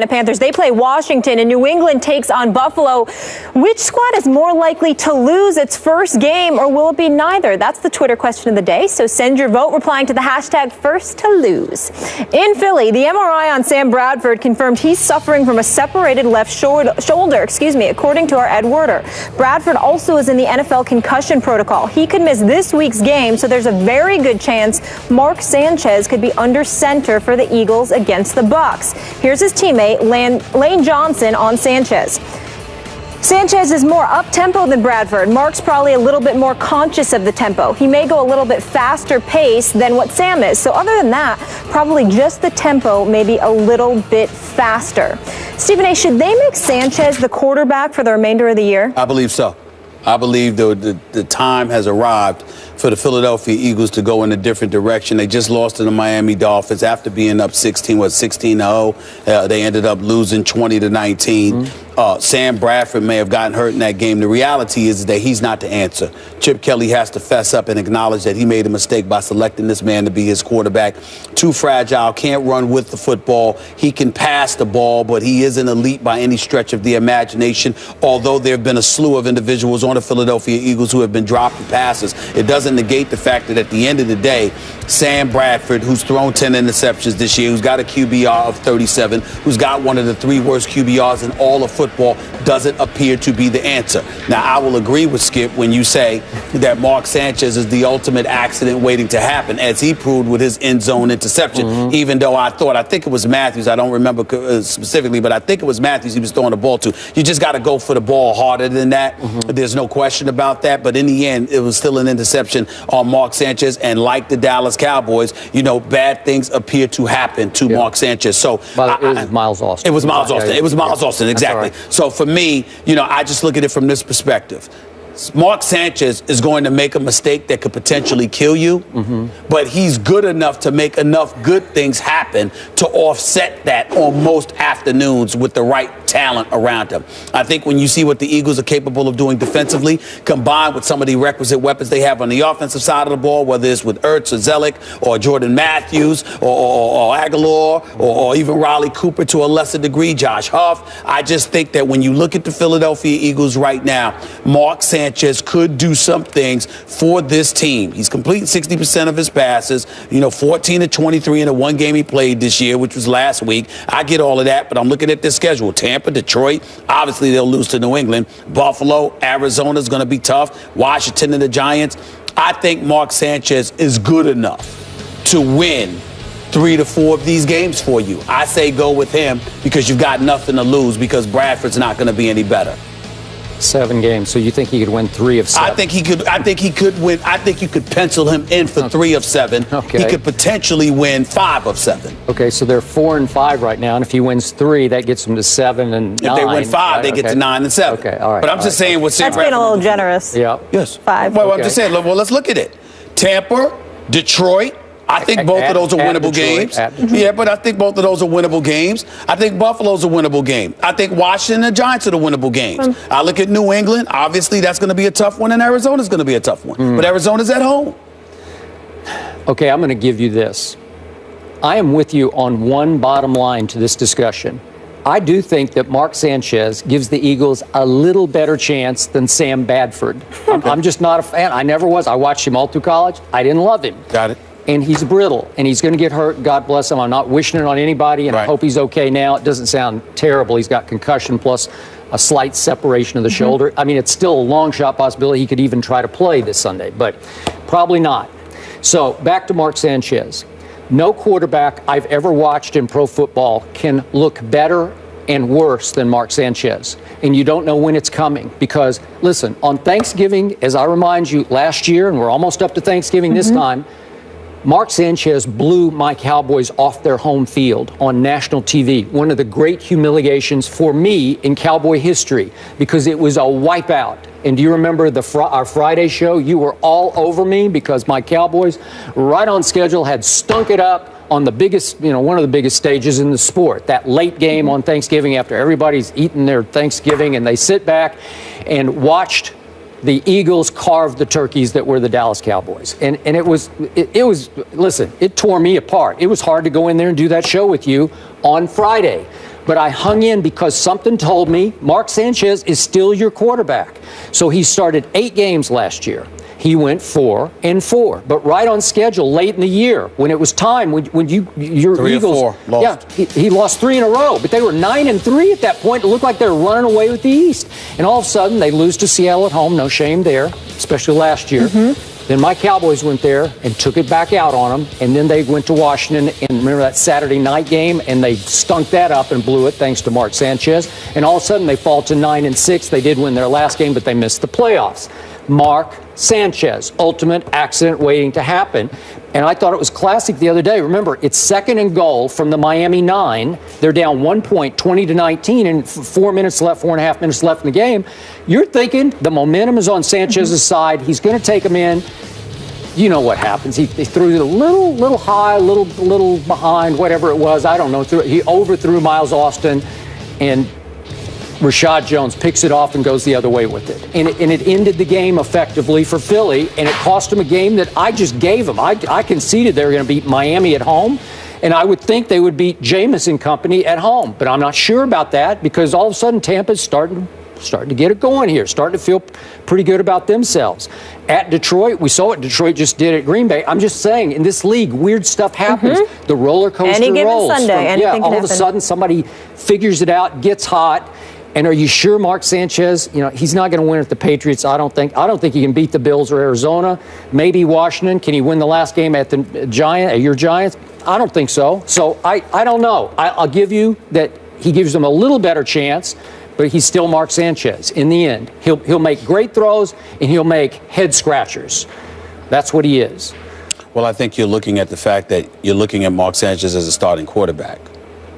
Panthers, they play Washington, and New England takes on Buffalo. Which squad is more likely to lose its first game, or will it be neither? That's the Twitter question of the day, so send your vote replying to the hashtag #FirstToLose. In Philly, the MRI on Sam Bradford confirmed he's suffering from a separated left shoulder, according to our Ed Werder. Bradford also is in the NFL concussion protocol. He could miss this week's game, so there's a very good chance Mark Sanchez could be under center for the Eagles against the Bucs. Here's his teammate, Lane Johnson, on Sanchez. Sanchez is more up-tempo than Bradford. Mark's probably a little bit more conscious of the tempo. He may go a little bit faster pace than what Sam is. So other than that, probably just the tempo, maybe a little bit faster. Stephen A., should they make Sanchez the quarterback for the remainder of the year? I believe so. I believe the time has arrived for the Philadelphia Eagles to go in a different direction. They just lost to the Miami Dolphins after being up 16-0. They ended up losing 20-19. Sam Bradford may have gotten hurt in that game. The reality is that he's not the answer. Chip Kelly has to fess up and acknowledge that he made a mistake by selecting this man to be his quarterback. Too fragile, can't run with the football. He can pass the ball, but he isn't elite by any stretch of the imagination, although there have been a slew of individuals on the Philadelphia Eagles who have been dropping passes. It doesn't negate the fact that at the end of the day, Sam Bradford, who's thrown 10 interceptions this year, who's got a QBR of 37, who's got one of the 3 worst QBRs in all of football, doesn't appear to be the answer. Now, I will agree with Skip when you say that Mark Sanchez is the ultimate accident waiting to happen, as he proved with his end zone interception, even though I think it was Matthews. I don't remember specifically, but I think it was Matthews he was throwing the ball to. You just got to go for the ball harder than that. There's no question about that. But in the end, it was still an interception on Mark Sanchez. And like the Dallas Cowboys, bad things appear to happen to Mark Sanchez. So it was Miles Austin. It was Miles Austin. It was Miles Austin, exactly. So for me, I just look at it from this perspective. Mark Sanchez is going to make a mistake that could potentially kill you, but he's good enough to make enough good things happen to offset that on most afternoons with the right talent around him. I think when you see what the Eagles are capable of doing defensively, combined with some of the requisite weapons they have on the offensive side of the ball, whether it's with Ertz or Zellick or Jordan Matthews or Aguilar or even Riley Cooper to a lesser degree, Josh Huff, I just think that when you look at the Philadelphia Eagles right now, Mark Sanchez could do some things for this team. He's completing 60% of his passes, 14-23 in the one game he played this year, which was last week. I get all of that, but I'm looking at this schedule. Tampa, Detroit, obviously they'll lose to New England. Buffalo, Arizona's going to be tough. Washington and the Giants. I think Mark Sanchez is good enough to win 3 to 4 of these games for you. I say go with him because you've got nothing to lose because Bradford's not going to be any better. 7 games. So you think he could win 3 of 7? I think he could win. I think you could pencil him in for 3 of 7. Okay. He could potentially win 5 of 7. Okay, so they're 4-5 right now, and if he wins 3, that gets him to 7 and 9. If they win 5, they get to 9 and 7. Okay, all right. But I'm just saying what Sam That's being a little generous. Yeah. Yes. 5. Well, I'm just saying. Well, let's look at it. Tampa, Detroit. I think both of those are winnable games. Yeah, but I think both of those are winnable games. I think Buffalo's a winnable game. I think Washington and the Giants are the winnable games. I look at New England. Obviously, that's going to be a tough one, and Arizona's going to be a tough one. But Arizona's at home. Okay, I'm going to give you this. I am with you on one bottom line to this discussion. I do think that Mark Sanchez gives the Eagles a little better chance than Sam Bradford. I'm just not a fan. I never was. I watched him all through college. I didn't love him. Got it. And he's brittle, and he's going to get hurt. God bless him. I'm not wishing it on anybody, and I hope he's okay now. It doesn't sound terrible. He's got concussion plus a slight separation of the shoulder. I mean, it's still a long shot possibility he could even try to play this Sunday, but probably not. So back to Mark Sanchez. No quarterback I've ever watched in pro football can look better and worse than Mark Sanchez. And you don't know when it's coming because, listen, on Thanksgiving, as I remind you, last year, and we're almost up to Thanksgiving this time, Mark Sanchez blew my Cowboys off their home field on national TV. One of the great humiliations for me in Cowboy history because it was a wipeout. And do you remember our Friday show? You were all over me because my Cowboys, right on schedule, had stunk it up on the biggest, one of the biggest stages in the sport. That late game on Thanksgiving after everybody's eaten their Thanksgiving and they sit back and watched the Eagles carved the turkeys that were the Dallas Cowboys. And it was, listen, it tore me apart. It was hard to go in there and do that show with you on Friday. but I hung in because something told me Mark Sanchez is still your quarterback. So he started 8 games last year. He went 4-4, but right on schedule late in the year when it was time when your 3 Eagles, or 4 lost. yeah, he lost 3 in a row, but they were 9-3 at that point. It looked like they were running away with the East, and all of a sudden they lose to Seattle at home. No shame there, especially last year. Then my Cowboys went there and took it back out on them, and then they went to Washington, and remember that Saturday night game, and they stunk that up and blew it thanks to Mark Sanchez, and all of a sudden they fall to 9-6. They did win their last game, but they missed the playoffs. Mark Sanchez, ultimate accident waiting to happen. And I thought it was classic the other day. Remember, it's 2nd and goal from the Miami 9. They're down 1 point, 20-19, and 4 minutes left, 4.5 minutes left in the game. You're thinking the momentum is on Sanchez's side. He's going to take him in. You know what happens. He threw it a little high, little behind, whatever it was. I don't know. He overthrew Miles Austin, and Rashad Jones picks it off and goes the other way with it. And it ended the game effectively for Philly, and it cost them a game that I just gave them. I conceded they were going to beat Miami at home, and I would think they would beat Jameis and company at home. But I'm not sure about that because all of a sudden Tampa's starting to get it going here, starting to feel pretty good about themselves. At Detroit, we saw what Detroit just did at Green Bay. I'm just saying, in this league, weird stuff happens. The roller coaster Any given rolls. Sunday, anything can all of a happen. sudden somebody figures it out, gets hot. And are you sure Mark Sanchez, he's not going to win at the Patriots, I don't think. I don't think he can beat the Bills or Arizona. Maybe Washington. Can he win the last game at your Giants? I don't think so. So I don't know. I'll give you that he gives them a little better chance, but he's still Mark Sanchez. In the end, he'll make great throws and he'll make head scratchers. That's what he is. Well, I think you're looking at the fact that you're looking at Mark Sanchez as a starting quarterback.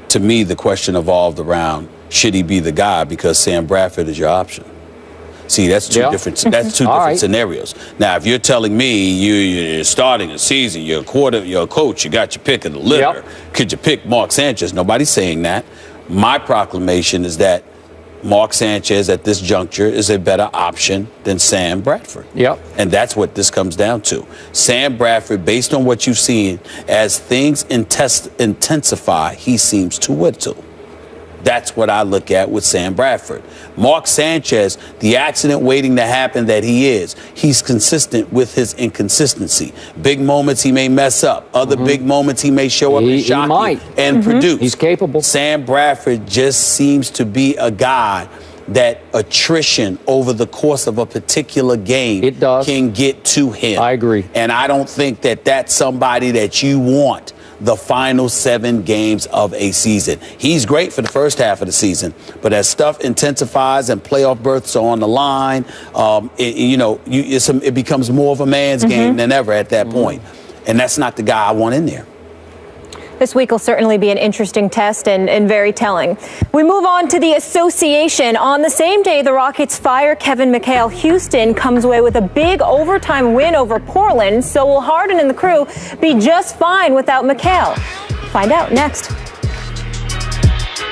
To me, the question evolved around, should he be the guy because Sam Bradford is your option? See, that's two different scenarios. Now, if you're telling me you're starting a season, you're a coach, you got your pick of the litter, could you pick Mark Sanchez? Nobody's saying that. My proclamation is that Mark Sanchez at this juncture is a better option than Sam Bradford. And that's what this comes down to. Sam Bradford, based on what you've seen, as things intensify, he seems to whittle. That's what I look at with Sam Bradford. Mark Sanchez, the accident waiting to happen that he's consistent with his inconsistency. Big moments he may mess up. Other big moments he may show up and shock you and produce. He's capable. Sam Bradford just seems to be a guy that attrition over the course of a particular game can get to him. I agree. And I don't think that that's somebody that you want the final 7 games of a season. He's great for the first half of the season, but as stuff intensifies and playoff berths are on the line, it becomes more of a man's game than ever at that point. And that's not the guy I want in there. This week will certainly be an interesting test and very telling. We move on to the association. On the same day the Rockets fire Kevin McHale, Houston comes away with a big overtime win over Portland. So will Harden and the crew be just fine without McHale? Find out next.